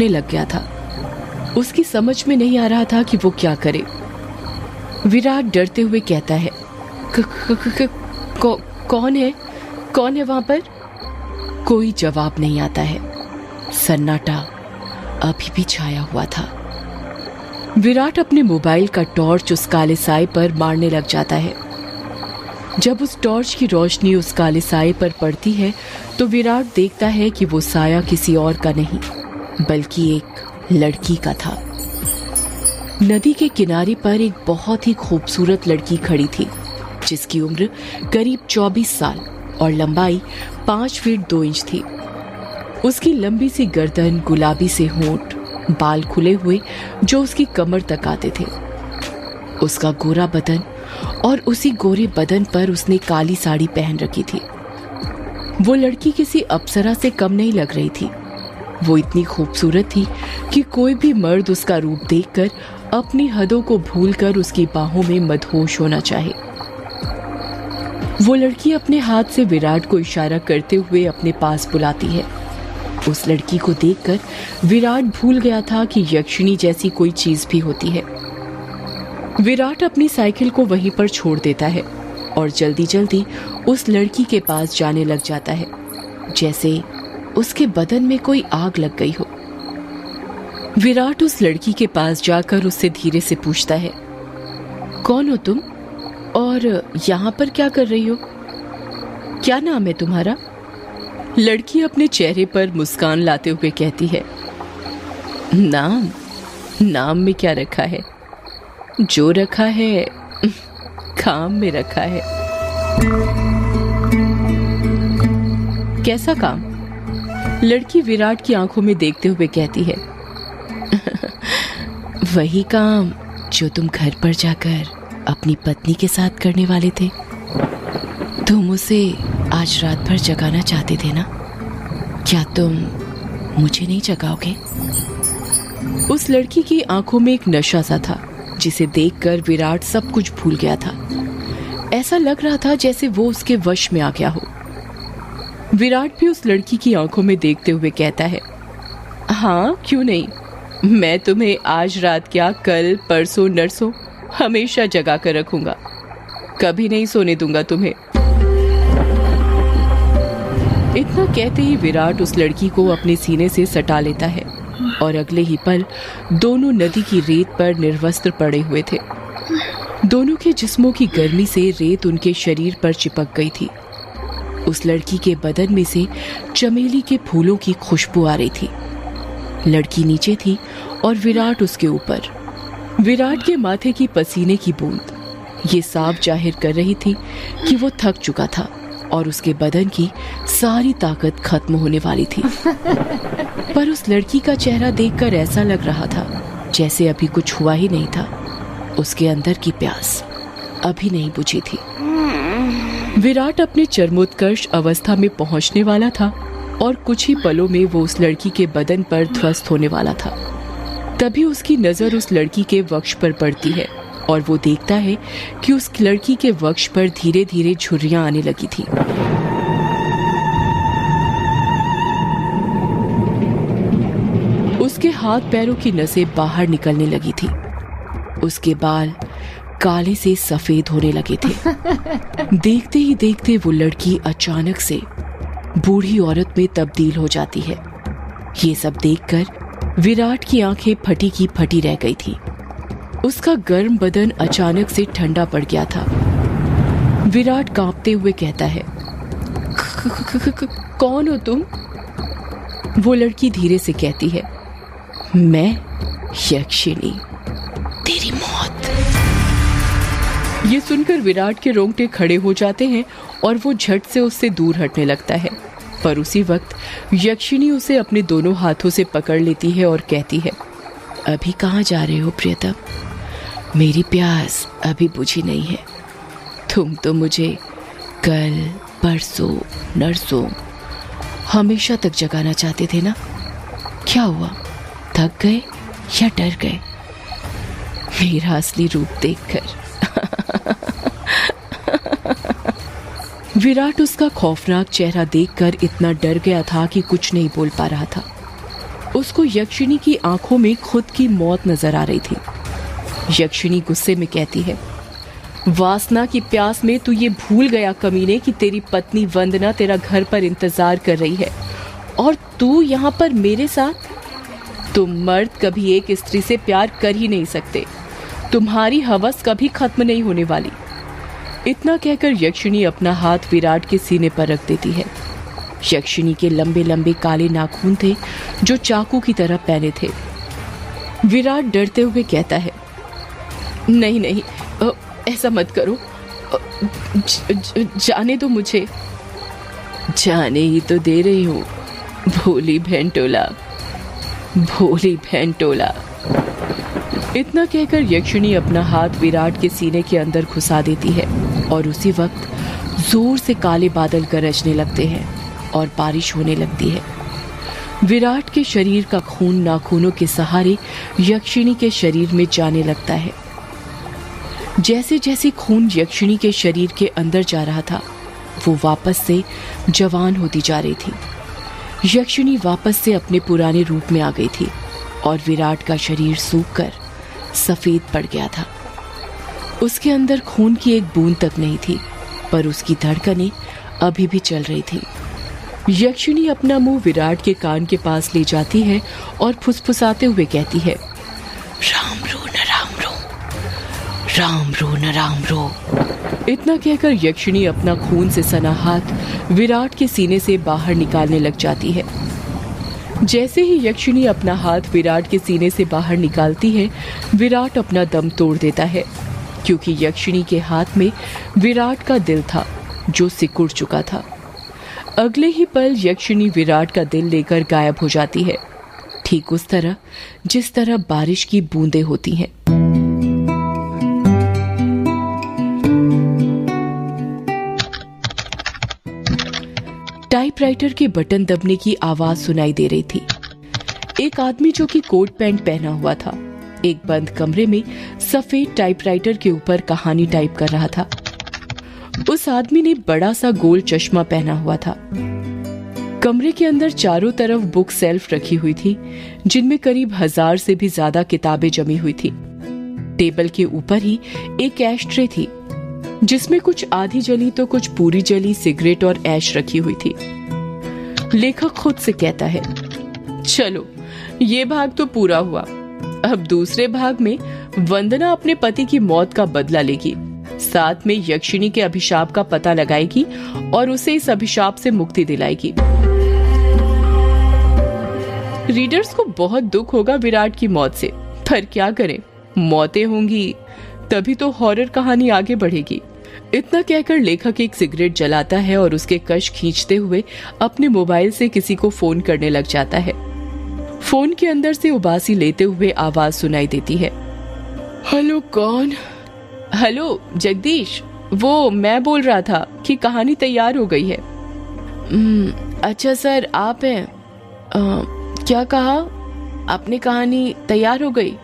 उठने लग गया था। उसकी समझ में नहीं आ रहा था कि वो क्या करे। विराट डरते हुए कहता है, कौन है? कौन है वहां पर? कोई जवाब नहीं आता है। सन्नाटा अभी भी छाया हुआ था। विराट अपने मोबाइल का टॉर्च उस काले साए पर मारने लग जाता है। जब उस टॉर्च की रोशनी उस काले साए पर पड़ती है तो विराट देखता है कि वो साया किसी और का नहीं बल्कि एक लड़की का था। नदी के किनारे पर एक बहुत ही खूबसूरत लड़की खड़ी थी जिसकी उम्र करीब 24 साल और लंबाई 5 फीट 2 इंच थी। उसकी लंबी सी गर्दन, गुलाबी से होंठ, बाल खुले हुए जो उसकी कमर तक आते थे, उसका गोरा बदन और उसी गोरे बदन पर उसने काली साड़ी पहन रखी थी। वो लड़की किसी अप्सरा से कम नहीं लग रही थी। वो इतनी खूबसूरत थी कि कोई भी मर्द उसका रूप देखकर अपनी हदों को भूलकर उसकी बाहों में मदहोश होना चाहे। वो लड़की अपने हाथ से विराट को इशारा करते हुए अपने पास बुलाती है। उस लड़की को देखकर विराट भूल गया था कि यक्षिणी जैसी कोई चीज भी होती है। विराट अपनी साइकिल को वहीं पर छोड़ देता है और जल्दी जल्दी उस लड़की के पास जाने लग जाता है, जैसे उसके बदन में कोई आग लग गई हो। विराट उस लड़की के पास जाकर उससे धीरे से पूछता है, कौन हो तुम और यहाँ पर क्या कर रही हो? क्या नाम है तुम्हारा? लड़की अपने चेहरे पर मुस्कान लाते हुए कहती है, नाम में क्या रखा है? जो रखा है काम में रखा है। कैसा काम? लड़की विराट की आंखों में देखते हुए कहती है, वही काम जो तुम घर पर जाकर अपनी पत्नी के साथ करने वाले थे। तुम उसे आज रात भर जगाना चाहते थे ना? क्या तुम मुझे नहीं जगाओगे? उस लड़की की आंखों में एक नशा सा था जिसे देखकर विराट सब कुछ भूल गया था। ऐसा लग रहा था जैसे वो उसके वश में आ गया हो। विराट भी उस लड़की की आंखों में देखते हुए कहता है, हाँ क्यों नहीं, मैं तुम्हें आज रात क्या कल परसों नरसों हमेशा जगा कर रखूंगा, कभी नहीं सोने दूंगा तुम्हें। इतना कहते ही विराट उस लड़की को अपने सीने से सटा लेता है और अगले ही पल दोनों नदी की रेत पर निर्वस्त्र पड़े हुए थे। दोनों के जिस्मों की गर्मी से रेत उनके शरीर पर चिपक गई थी। उस लड़की के बदन में से चमेली के फूलों की खुशबू आ रही थी। लड़की नीचे थी और विराट उसके ऊपर। विराट के माथे की पसीने की बूंद ये साफ जाहिर कर रही थी कि वो थक चुका था और उसके बदन की सारी ताकत खत्म होने वाली थी। पर उस लड़की का चेहरा देखकर ऐसा लग रहा था जैसे अभी कुछ हुआ ही नहीं था। उसके अंदर की प्यास अभी नहीं बुझी थी। विराट अपने चरमोत्कर्ष अवस्था में पहुंचने वाला था और कुछ ही पलों में वो उस लड़की के बदन पर ध्वस्त होने वाला था। तभी उसकी नजर उस लड़की के वक्ष पर पड़ती है और वो देखता है कि उस लड़की के वक्ष पर धीरे धीरे झुर्रियां आने लगी थी। उसके हाथ पैरों की नसें बाहर निकलने लगी थी। उसके बाल काले से सफेद होने लगे थे। देखते ही देखते वो लड़की अचानक से बूढ़ी औरत में तब्दील हो जाती है। ये सब देखकर विराट की आंखें फटी की फटी रह गई थी। उसका गर्म बदन अचानक से ठंडा पड़ गया था। विराट कांपते हुए कहता है, कौन हो तुम? वो लड़की धीरे से कहती है, मैं यक्षिणी, तेरी मौत। ये सुनकर विराट के रोंगटे खड़े हो जाते हैं और वो झट से उससे दूर हटने लगता है। पर उसी वक्त यक्षिणी उसे अपने दोनों हाथों से पकड़ लेती है और कहती है, अभी कहाँ जा रहे हो प्रियतम? मेरी प्यास अभी बुझी नहीं है। तुम तो मुझे कल परसों नरसों हमेशा तक जगाना चाहते थे ना? क्या हुआ, थक गए या डर गए मेरा असली रूप देखकर? विराट उसका खौफनाक चेहरा देखकर इतना डर गया था कि कुछ नहीं बोल पा रहा था। उसको यक्षिणी की आंखों में खुद की मौत नजर आ रही थी। यक्षिणी गुस्से में कहती है, वासना की प्यास में तू ये भूल गया कमीने कि तेरी पत्नी वंदना तेरा घर पर इंतजार कर रही है और तू यहाँ पर मेरे साथ। तुम मर्द कभी एक स्त्री से प्यार कर ही नहीं सकते, तुम्हारी हवस कभी खत्म नहीं होने वाली। इतना कहकर यक्षिणी अपना हाथ विराट के सीने पर रख देती है। यक्षिणी के लंबे लंबे काले नाखून थे जो चाकू की तरह पहने थे। विराट डरते हुए कहता है, नहीं नहीं, ऐसा मत करो, जाने दो मुझे। जाने ही तो दे रही हूँ, भोली भेंटोला, भोली भेंटोला। इतना कहकर यक्षिणी अपना हाथ विराट के सीने के अंदर घुसा देती है और उसी वक्त जोर से काले बादल गरजने लगते हैं और बारिश होने लगती है। विराट के शरीर का खून नाखूनों के सहारे यक्षिणी के शरीर में जाने लगता है। जैसे जैसे खून यक्षिणी के शरीर के अंदर जा रहा था, वो वापस से जवान होती जा रही थी। यक्षिणी वापस से अपने पुराने रूप में आ गई थी और विराट का शरीर सूखकर सफेद पड़ गया था। उसके अंदर खून की एक बूंद तक नहीं थी, पर उसकी धड़कनें अभी भी चल रही थी। यक्षिणी अपना मुंह विराट के कान के पास ले जाती है और फुसफुसाते हुए कहती है, राम रो न राम रो, राम रो न राम रो। इतना कहकर यक्षिणी अपना खून से सना हाथ विराट के सीने से बाहर निकालने लग जाती है। जैसे ही यक्षिणी अपना हाथ विराट के सीने से बाहर निकालती है, विराट अपना दम तोड़ देता है, क्योंकि यक्षिणी के हाथ में विराट का दिल था जो सिकुड़ चुका था। अगले ही पल यक्षिणी विराट का दिल लेकर गायब हो जाती है, ठीक उस तरह जिस तरह बारिश की बूंदें होती हैं। टाइपराइटर के बटन दबने की आवाज सुनाई दे रही थी। एक आदमी जो कि कोट पैंट पहना हुआ था, एक बंद कमरे में सफेद टाइपराइटर के ऊपर कहानी टाइप कर रहा था। उस आदमी ने बड़ा सा गोल चश्मा पहना हुआ था। कमरे के अंदर चारों तरफ बुक सेल्फ रखी हुई थी, जिनमें करीब 1000 से भी ज्यादा किताबें जमी हुई थी। टेबल के ऊपर ही एक ऐश ट्रे थी, जिसमें कुछ आधी जली तो कुछ पूरी जली सिगरेट और ऐश रखी हुई थी। लेखक खुद से कहता है, चलो ये भाग तो पूरा हुआ, अब दूसरे भाग में वंदना अपने पति की मौत का बदला लेगी, साथ में यक्षिणी के अभिशाप का पता लगाएगी और उसे इस अभिशाप से मुक्ति दिलाएगी। रीडर्स को बहुत दुख होगा विराट की मौत से, पर क्या करें, मौतें होंगी तभी तो हॉरर कहानी आगे बढ़ेगी। इतना कहकर लेखक एक सिगरेट जलाता है और उसके कश खींचते हुए अपने मोबाइल से किसी को फोन करने लग जाता है। फोन के अंदर से उबासी लेते हुए आवाज सुनाई देती है, हेलो कौन? हेलो जगदीश, वो मैं बोल रहा था कि कहानी तैयार हो गई है। अच्छा सर, आप हैं? क्या कहा आपने? कहानी तैयार हो गई?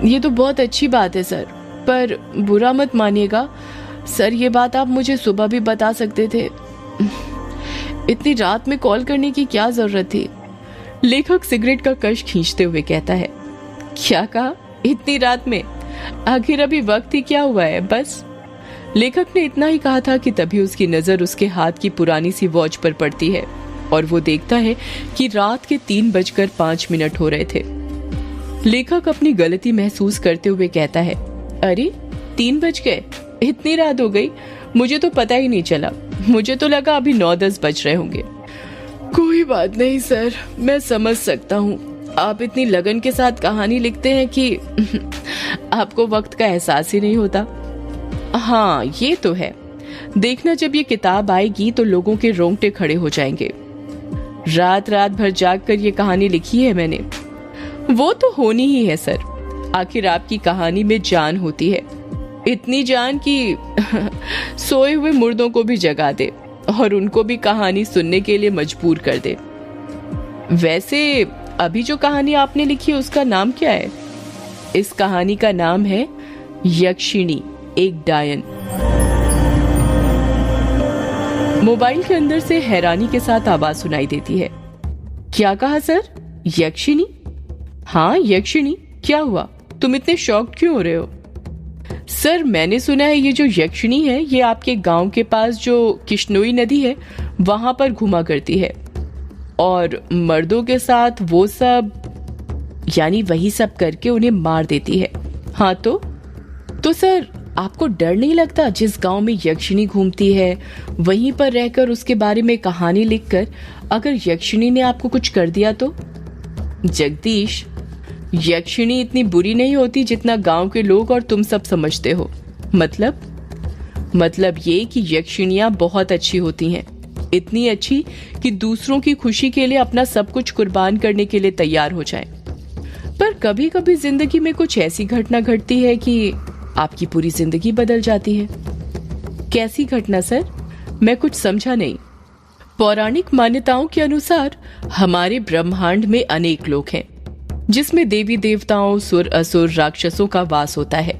ये तो बहुत अच्छी बात है सर, पर बुरा मत मानिएगा सर, ये बात आप मुझे सुबह भी बता सकते थे, इतनी रात में कॉल करने की क्या जरूरत थी? लेखक सिगरेट का कश खींचते हुए कहता है, क्या कहा इतनी रात में? आखिर अभी वक्त ही क्या हुआ है? बस। लेखक ने इतना ही कहा था कि तभी उसकी नजर उसके हाथ की पुरानी सी वॉच पर पड़ती है और वो देखता है कि रात के 3:05 हो रहे थे। लेखक अपनी गलती महसूस करते हुए कहता है, अरे 3 बज गए, इतनी रात हो गई, मुझे तो पता ही नहीं चला, मुझे तो लगा अभी 9-10 बज रहे होंगे। कोई बात नहीं सर, मैं समझ सकता हूँ, आप इतनी लगन के साथ कहानी लिखते हैं कि आपको वक्त का एहसास ही नहीं होता। हाँ ये तो है, देखना जब ये किताब आएगी तो लोगों के रोंगटे खड़े हो जाएंगे। रात रात भर जाग कर ये कहानी लिखी है मैंने। वो तो होनी ही है सर, आखिर आपकी कहानी में जान होती है, इतनी जान कि सोए हुए मुर्दों को भी जगा दे और उनको भी कहानी सुनने के लिए मजबूर कर दे। वैसे अभी जो कहानी आपने लिखी उसका नाम क्या है? इस कहानी का नाम है यक्षिणी एक डायन। मोबाइल के अंदर से हैरानी के साथ आवाज सुनाई देती है, क्या कहा सर? यक्षिणी? हाँ यक्षिणी, क्या हुआ, तुम इतने शॉक्ड क्यों हो रहे हो? सर मैंने सुना है ये जो यक्षिणी है ये आपके गांव के पास जो किश्नोई नदी है वहां पर घुमा करती है और मर्दों के साथ वो सब, यानी वही सब करके उन्हें मार देती है। हाँ तो सर आपको डर नहीं लगता जिस गांव में यक्षिणी घूमती है वहीं पर रहकर उसके बारे में कहानी लिखकर अगर यक्षिणी ने आपको कुछ कर दिया तो? जगदीश, यक्षिणी इतनी बुरी नहीं होती जितना गांव के लोग और तुम सब समझते हो। मतलब ये कि यक्षिणियां बहुत अच्छी होती हैं, इतनी अच्छी कि दूसरों की खुशी के लिए अपना सब कुछ कुर्बान करने के लिए तैयार हो जाएं। पर कभी कभी जिंदगी में कुछ ऐसी घटना घटती है कि आपकी पूरी जिंदगी बदल जाती है। कैसी घटना सर? मैं कुछ समझा नहीं। पौराणिक मान्यताओं के अनुसार हमारे ब्रह्मांड में अनेक लोक हैं जिसमें देवी देवताओं, सुर असुर, राक्षसों का वास होता है।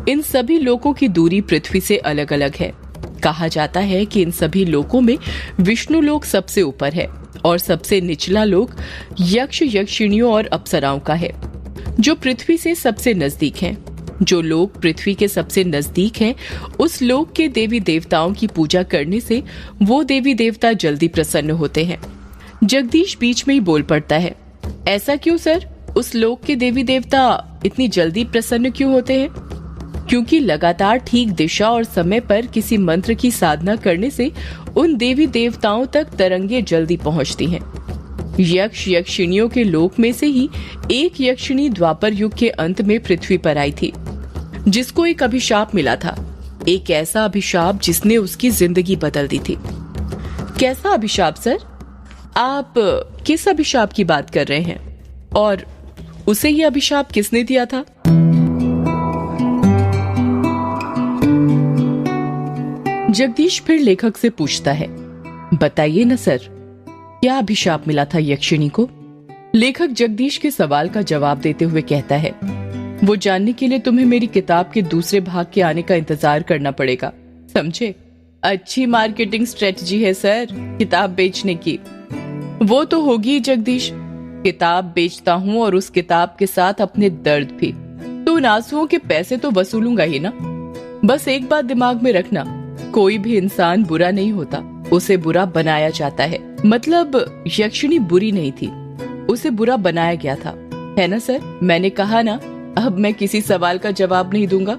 इन सभी लोकों की दूरी पृथ्वी से अलग अलग है। कहा जाता है कि इन सभी लोकों में विष्णु लोक सबसे ऊपर है और सबसे निचला लोक यक्ष, यक्षिणियों और अप्सराओं का है जो पृथ्वी से सबसे नजदीक हैं। जो लोग पृथ्वी के सबसे नजदीक हैं उस लोक के देवी देवताओं की पूजा करने से वो देवी देवता जल्दी प्रसन्न होते हैं। जगदीश बीच में ही बोल पड़ता है, ऐसा क्यों सर? उस लोक के देवी देवता इतनी जल्दी प्रसन्न क्यों होते हैं? क्योंकि लगातार ठीक दिशा और समय पर किसी मंत्र की साधना करने से उन देवी देवताओं तक तरंगे जल्दी पहुंचती हैं। यक्ष यक्षिणियों के लोक में से ही एक यक्षिणी द्वापर युग के अंत में पृथ्वी पर आई थी जिसको एक अभिशाप मिला था, एक ऐसा अभिशाप जिसने उसकी जिंदगी बदल दी थी। कैसा अभिशाप सर? आप किस अभिशाप की बात कर रहे हैं और उसे ये अभिशाप किसने दिया था? जगदीश फिर लेखक से पूछता है, बताइए न सर, क्या अभिशाप मिला था यक्षिणी को? लेखक जगदीश के सवाल का जवाब देते हुए कहता है, वो जानने के लिए तुम्हें मेरी किताब के दूसरे भाग के आने का इंतजार करना पड़ेगा, समझे? अच्छी मार्केटिंग स्ट्रेटजी है सर किताब बेचने की। वो तो होगी जगदीश, किताब बेचता हूँ और उस किताब के साथ अपने दर्द भी, तो उन आंसुओं के पैसे तो वसूलूंगा ही ना। बस एक बात दिमाग में रखना, कोई भी इंसान बुरा नहीं होता, उसे बुरा बनाया जाता है। मतलब यक्षिणी बुरी नहीं थी, उसे बुरा बनाया गया था, है ना सर? मैंने कहा ना, अब मैं किसी सवाल का जवाब नहीं दूंगा।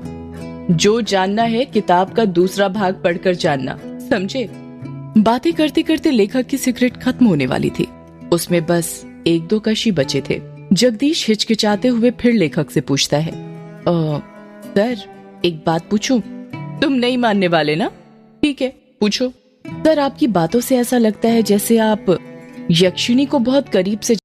जो जानना है किताब का दूसरा भाग पढ़कर जानना, समझे? बातें करते करते लेखक की सिगरेट खत्म होने वाली थी, उसमें बस 1-2 कश ही बचे थे। जगदीश हिचकिचाते हुए फिर लेखक से पूछता है, सर एक बात पूछूं? तुम नहीं मानने वाले ना? ठीक है पूछो। सर आपकी बातों से ऐसा लगता है जैसे आप यक्षिणी को बहुत करीब से